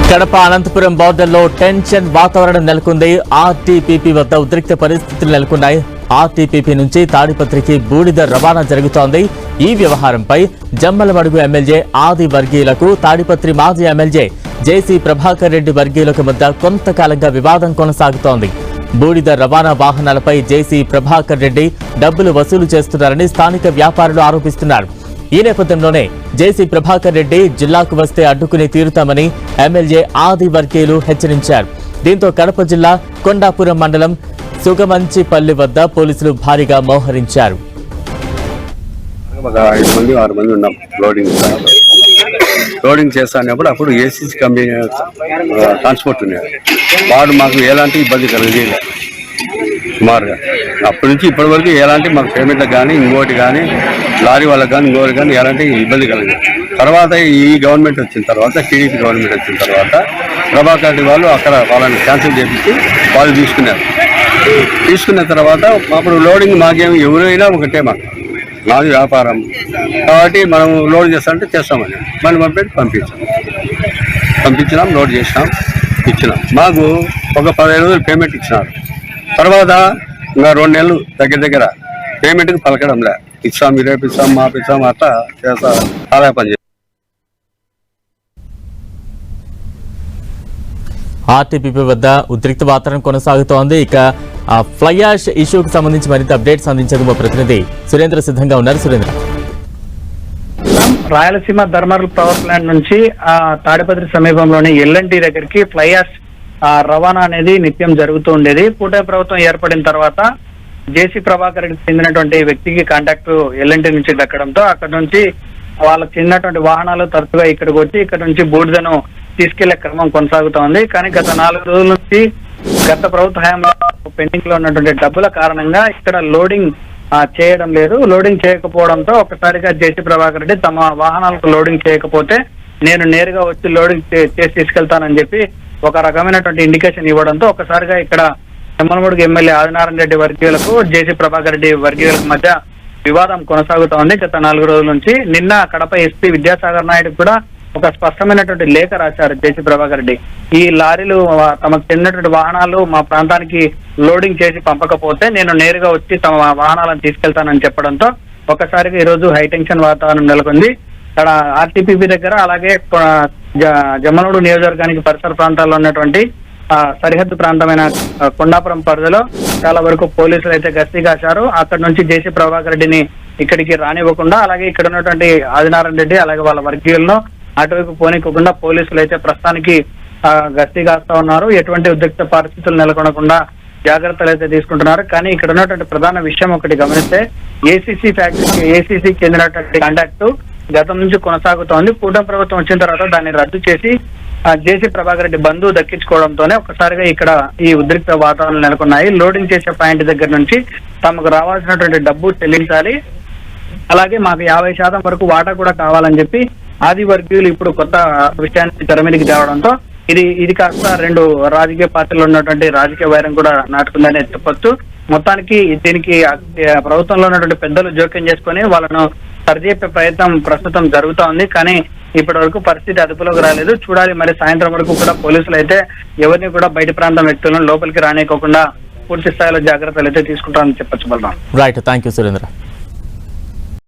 కడప అనంతపురం బోర్డర్లో టెన్షన్ వాతావరణం నెలకొంది. ఆర్టీపీపీ వద్ద ఉద్రిక్త పరిస్థితులు నెలకొన్నాయి. ఆర్టీపీపీ నుంచి తాడిపత్రికి బూడిద రవాణా జరుగుతోంది. ఈ వ్యవహారంపై జమ్మలమడుగు ఎమ్మెల్యే ఆది వర్గీయులకు తాడిపత్రి మాజీ ఎమ్మెల్యే జేసీ ప్రభాకర్ రెడ్డి వర్గీయులకు మధ్య కొంతకాలంగా వివాదం కొనసాగుతోంది. బూడిద రవాణా వాహనాలపై జేసీ ప్రభాకర్ రెడ్డి డబ్బులు వసూలు చేస్తున్నారని స్థానిక వ్యాపారులు ఆరోపిస్తున్నారు. ఈ నేపథ్యంలోనే జేసీ ప్రభాకర్ రెడ్డి జిల్లాకు వస్తే అడ్డుకుని తీరుతామని ఎమ్మెల్యే ఆది వర్గీయులు హెచ్చరించారు. దీంతో కడప జిల్లా కొండాపురం మండలం సుగమంచిపల్లి వద్ద పోలీసులు భారీగా మోహరించారు. 5 మంది 6 మంది ఉన్నాం లోడింగ్ చేస్తానప్పుడు అప్పుడు ఏసీసీ కంపెనీ ట్రాన్స్పోర్ట్ ఉన్నారు. వాడు మాకు ఎలాంటి ఇబ్బంది కలిగేది సుమారుగా అప్పటి నుంచి ఇప్పటి వరకు ఎలాంటి మాకు పేమెంట్లకు కానీ ఇంకోటి కానీ లారీ వాళ్ళకి కానీ ఇంకోటి కానీ ఎలాంటి ఇబ్బంది కలిగేది. తర్వాత ఈ గవర్నమెంట్ వచ్చిన తర్వాత టీడీపీ గవర్నమెంట్ వచ్చిన తర్వాత ప్రభాకర్ రెడ్డి వాళ్ళు అక్కడ వాళ్ళని క్యాన్సిల్ చేపించి వాళ్ళు తీసుకున్న తర్వాత అప్పుడు లోడింగ్ మాకేం ఎవరైనా ఒకటే మాది వ్యాపారం కాబట్టి మనం లోడ్ చేస్తామంటే చేస్తామని మనం పంపించినాం లోడ్ చేసినాం ఇచ్చినాం. మాకు ఒక 15 రోజులు పేమెంట్ ఇచ్చినారు. తర్వాత ఇంకా 2 నెలలు దగ్గర పేమెంట్కి పలకడంలే. ఇస్తాం రేపు ఇస్తాం మాపిస్తాం అట్లా చేస్తా చాలా పని. ఆర్టీపీపీ వద్ద ఉద్రిక్త వాతావరణం కొనసాగుతోంది. ఇక ఫ్లై యాష్ ఇష్యూకి సంబంధించి మరింత అప్డేట్స్ అందించేందుకు మా ప్రతినిధి సురేంద్ర సిద్ధంగా ఉన్నారు. సురేంద్ర, రాయలసీమ ధర్మవరం పవర్ ప్లాంట్ నుంచి తాడిపత్రి సమీపంలోని ఎల్ఎన్టీ దగ్గరికి ఫ్లై యాష్ రవాణా అనేది నిత్యం జరుగుతూ ఉండేది. కూటమి ప్రభుత్వం ఏర్పడిన తర్వాత జేసీ ప్రభాకర్ రెడ్డికి చెందినటువంటి వ్యక్తికి కాంటాక్ట్ ఎల్ఎన్టీ నుంచి దక్కడంతో అక్కడ నుంచి వాళ్ళకి చెందినటువంటి వాహనాలు తరచుగా ఇక్కడికి వచ్చి ఇక్కడ నుంచి బూడిదను తీసుకెళ్లే క్రమం కొనసాగుతోంది. కానీ గత 4 రోజుల నుంచి గత ప్రభుత్వ హయాంలో పెండింగ్ లో ఉన్నటువంటి డబ్బుల కారణంగా ఇక్కడ లోడింగ్ చేయడం లేదు. లోడింగ్ చేయకపోవడంతో ఒకసారిగా జేసీ ప్రభాకర్ రెడ్డి తమ వాహనాలకు లోడింగ్ చేయకపోతే నేను నేరుగా వచ్చి లోడింగ్ చేసి తీసుకెళ్తానని చెప్పి ఒక రకమైనటువంటి ఇండికేషన్ ఇవ్వడంతో ఒకసారిగా ఇక్కడ జమ్మలమడుగు ఎమ్మెల్యే ఆదినారాయణ రెడ్డి వర్గీయులకు జేసీ ప్రభాకర్ రెడ్డి వర్గీయులకు మధ్య వివాదం కొనసాగుతోంది గత 4 రోజుల నుంచి. నిన్న కడప ఎస్పీ విద్యాసాగర్ నాయుడు కూడా ఒక స్పష్టమైనటువంటి లేఖ రాశారు జేసీ ప్రభాకర్ రెడ్డి. ఈ లారీలు తమకు చెందినటువంటి వాహనాలు మా ప్రాంతానికి లోడింగ్ చేసి పంపకపోతే నేను నేరుగా వచ్చి తమ వాహనాలను తీసుకెళ్తానని చెప్పడంతో ఒకసారిగా ఈ రోజు హైటెన్షన్ వాతావరణం నెలకొంది. ఇక్కడ ఆర్టీపీపీ దగ్గర అలాగే జమ్మలమడుగు నియోజకవర్గానికి పరిసర ప్రాంతాల్లో ఉన్నటువంటి సరిహద్దు ప్రాంతమైన కొండాపురం పరిధిలో చాలా వరకు పోలీసులు అయితే గస్తీ కాశారు. అక్కడ నుంచి జేసీ ప్రభాకర్ రెడ్డిని ఇక్కడికి రానివ్వకుండా అలాగే ఇక్కడ ఉన్నటువంటి ఆదినారాయణ రెడ్డి అలాగే వాళ్ళ వర్గీయులను అటువైపు పోనీకోకుండా పోలీసులు అయితే ప్రస్తుతానికి గస్తీ కాస్తా ఉన్నారు. ఎటువంటి ఉద్రిక్త పరిస్థితులు నెలకొనకుండా జాగ్రత్తలు అయితే తీసుకుంటున్నారు. కానీ ఇక్కడ ఉన్నటువంటి ప్రధాన విషయం ఒకటి గమనిస్తే ఏసీసీ చెందినటువంటి కాంటాక్ట్ గతం నుంచి కొనసాగుతోంది. కూటమి ప్రభుత్వం వచ్చిన తర్వాత దాన్ని రద్దు చేసి జేసీ ప్రభాకర్ రెడ్డి బంధువు దక్కించుకోవడంతోనే ఒక్కసారిగా ఇక్కడ ఈ ఉద్రిక్త వాతావరణం నెలకొన్నాయి. లోడింగ్ చేసే పాయింట్ దగ్గర నుంచి తమకు రావాల్సినటువంటి డబ్బు చెల్లించాలి, అలాగే మాకు 50% వరకు వాటా కూడా కావాలని చెప్పి ఆది వర్గీయులు ఇప్పుడు కొత్త విషయాన్ని తెర మీదకి తేవడంతో ఇది కాస్త 2 రాజకీయ పార్టీలు ఉన్నటువంటి రాజకీయ వైరం కూడా నాటుకుందని చెప్పొచ్చు. మొత్తానికి దీనికి ప్రభుత్వంలో ఉన్నటువంటి పెద్దలు జోక్యం చేసుకుని వాళ్ళను సరిచేపే ప్రయత్నం ప్రస్తుతం జరుగుతూ ఉంది. కానీ ఇప్పటి వరకు పరిస్థితి అదుపులోకి రాలేదు. చూడాలి మరి సాయంత్రం వరకు కూడా పోలీసులు అయితే ఎవరిని కూడా బయట ప్రాంతం వ్యక్తులను లోపలికి రానివ్వకుండా పూర్తి స్థాయిలో జాగ్రత్తలు అయితే తీసుకుంటారని చెప్పొచ్చు. Balram. Right, thank you Surendra.